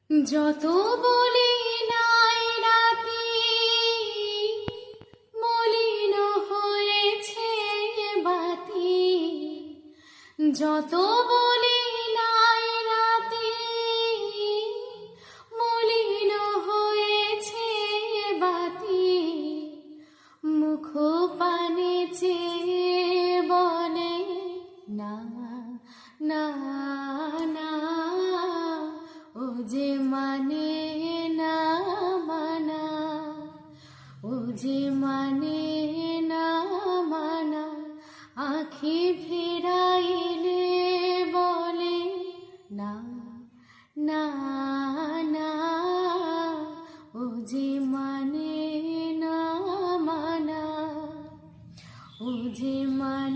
যত বলি নাই রাতি মলিন হয়েছে বাতি, যত বলি নাই রাতি মলিন হয়েছে বাতি, মুখ পানে চেয়ে বলে না না না, ও যে মানে না মানা, ও যে মানে না মানা, আঁখি ফেরাইলে বলে না না না, ও যে মানে না মানা, ও যে মানে